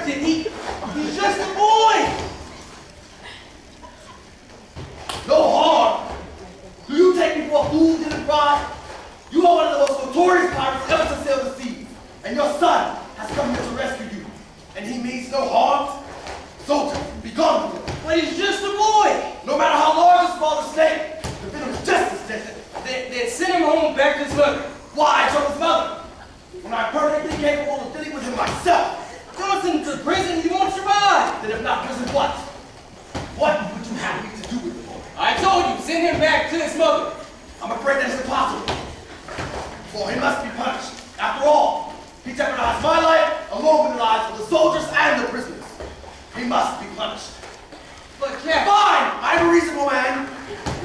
did he? He's just a boy. No harm. Do you take me for a fool, Dylan Fry? You are one of the most notorious pirates ever to sail the seas, and your son has come here to rescue you, and he means no harm. Soldier, be gone with him. But he's just a boy. No matter how large or small the snake, the venom is just as deadly. Then send him home back to his mother. Why trouble his mother? When I'm perfectly capable of dealing with him myself. Throw him to prison, he won't survive. Then if not prison, what? What would you have me to do with the boy? I told you, send him back to his mother. I'm afraid that's impossible. For he must be punished. After all, he jeopardized my life along with the lives of the soldiers and the prisoners. He must be punished. But Captain... Fine! I'm a reasonable man.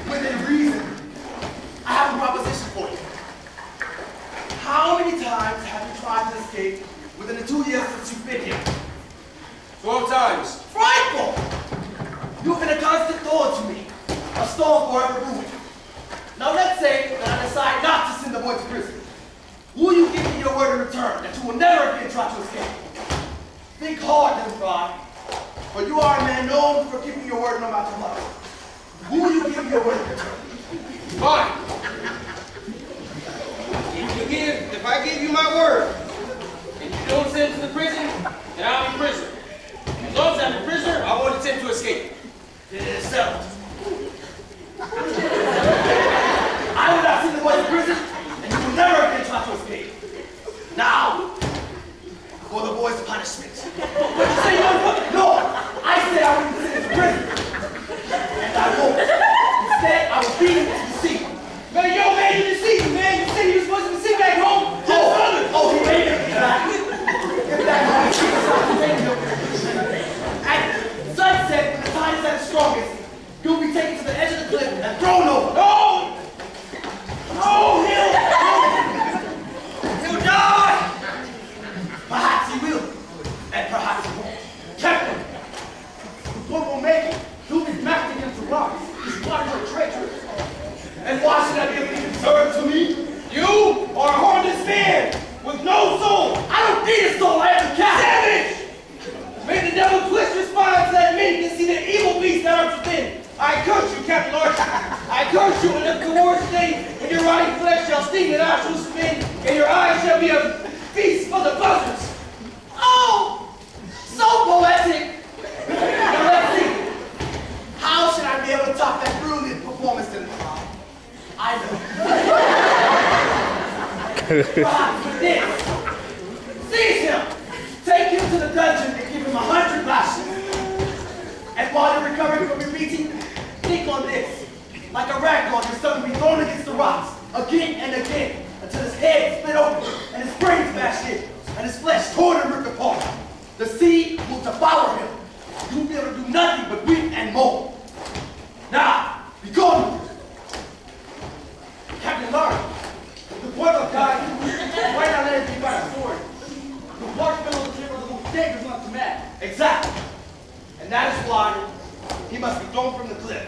Within reason. I have a proposition for you. How many times have you tried to escape within the 2 years since you've been here? 12 times. Frightful! You've been a constant thorn to me. A storm forever brewing. Now let's say that I decide not to send the boy to prison. Will you give me your word in return that you will never again try to escape? Think hard, Dylan Fry. For you are a man known for keeping your word no matter what. Will you give me your word in return? Fine. If I give you my word, and you don't send him to the prison, then I'll be prisoner. As long as I'm a prisoner, I won't attempt to escape. It is settled. I will not send the boy to prison, and you will never again try to escape. Now, for the boy's punishment. What you say, no, I said I wouldn't send him to prison. And I won't. Instead, I will beat him to the sea. Man, yo, man, you deceived me, man. You said you were supposed to sit back home. Oh, he made it back. Get back home. At sunset, when the tide is at its strongest, you'll be taken to the edge of the cliff and thrown over. No! No, he'll die! Perhaps he will, and perhaps he won't. Captain, what will make it? He'll be smashed against the rocks. He's plotting your treachery. And why should I be of any concern to me? You are a harmless man with no soul. I don't need a soul, I am the captain. Savage! May the devil twist your spine so that men can see the evil beast that are within. I curse you, Captain Larson. I curse you in the worst day, and your rotting flesh shall sting, and I shall spin, and your eyes shall be a feast for the buzzards. Oh, so poetic. Now let's see. How should I be able to top that brilliant performance in the crowd? I know. Perhaps with this. Seize him. Take him to the dungeon and give him 100 lashes. And while you're recovering from your beating, think on this. Like a ragdoll, your son will be thrown against the rocks again and again until his head is split open and his brain smashed in and his flesh torn and ripped apart. The sea will devour him. You will be able to do nothing but weep and moan. Now, be gone. Captain Larry, the point of God, why not let him be by the sword? The marshmallow trigger of the most dangerous one to man. Exactly. And that is why he must be thrown from the cliff.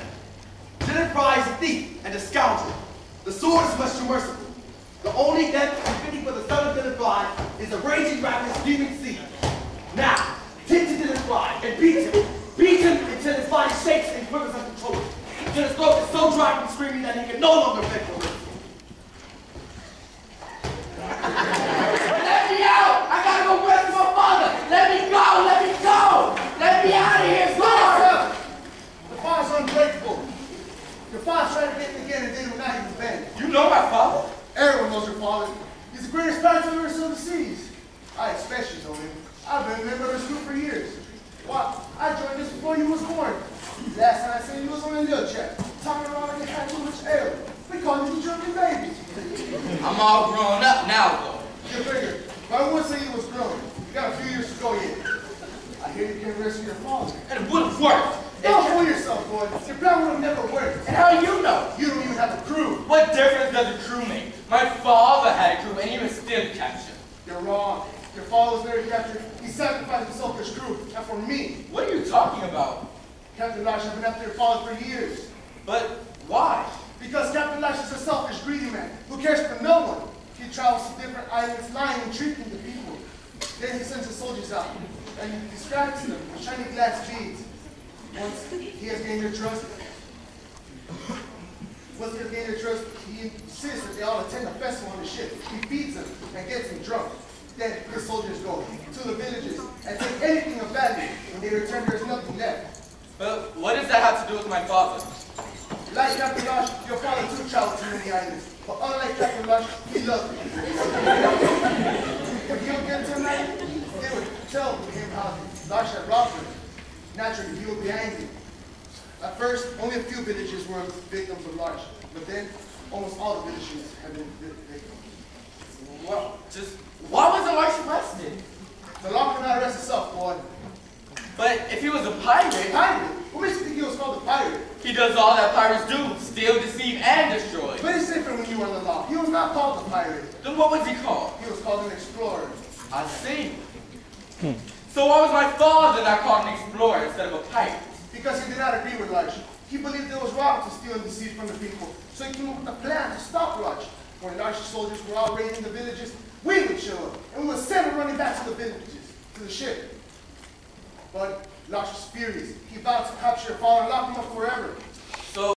Dylan Fry is a thief and a scoundrel. The sword is much too merciful. The only death befitting for the son of Dylan Fry is a raging ravenous demon sea. Now, take to Dylan Fry and beat him. Beat him until his body shakes and quivers uncontrollably. Until his throat is so dry from screaming that he can no longer beg for mercy. Let me out! I gotta go rescue my father! Let me go! Let me go! Let me out of here! Lord! The father's ungrateful. Your father tried to get me again and did it not even bend. You know my father? Everyone knows your father. He's the greatest pilot I've ever seen the seas. I especially know him. I've been a member of his crew for years. Why, I joined this before you was born. Last time I seen you was on a little jet, talking around like you had too much air. We called you the drunken baby. I'm all grown up now, though. You figure, but I would say you was grown. You got a few years to go yet. I hear you can't rescue your father. And it wouldn't work. Don't fool yourself, boy. Your plan would have never worked. And how do you know? You don't even have a crew. What difference does a crew make? My father had a crew, and he was still captured. You're wrong. Your father was very captured. He sacrificed himself for his crew, and for me. What are you talking about? Captain Lash has been after your father for years. But why? Because Captain Lash is a selfish, greedy man who cares for no one. He travels to different islands, lying and treating the people. Then he sends his soldiers out. and he distracts them with shiny glass beads. Once he has gained their trust, he insists that they all attend a festival on the ship. He feeds them and gets them drunk. Then his soldiers go to the villages and take anything of value. When they return, there's nothing left. But what does that have to do with my father? Like Captain Lush, your father too traveled to many islands. But unlike Captain Lush, he loved me. If he would get to him, they would tell him how Lush had robbed him. Naturally, he would be angry. At first, only a few villages were victims of Lush. But then, almost all the villages have been victims. Well, just why wasn't Lush arrested? The law cannot arrest itself, boy. But if he was a pirate, Pirate? What makes you think he was called a pirate? he does all that pirates do: steal, deceive, and destroy. But it's different when you were in the law. He was not called a pirate. Then what was he called? He was called an explorer. I see. So why was my father not called an explorer instead of a pirate? Because he did not agree with Lush. He believed it was wrong to steal and deceive from the people. So he came up with a plan to stop Lush. When Lush's soldiers were all raiding the villages, we would show up, and we would send them running back to the villages, to the ship. But Lush was furious. He vowed to capture your father and lock him up forever.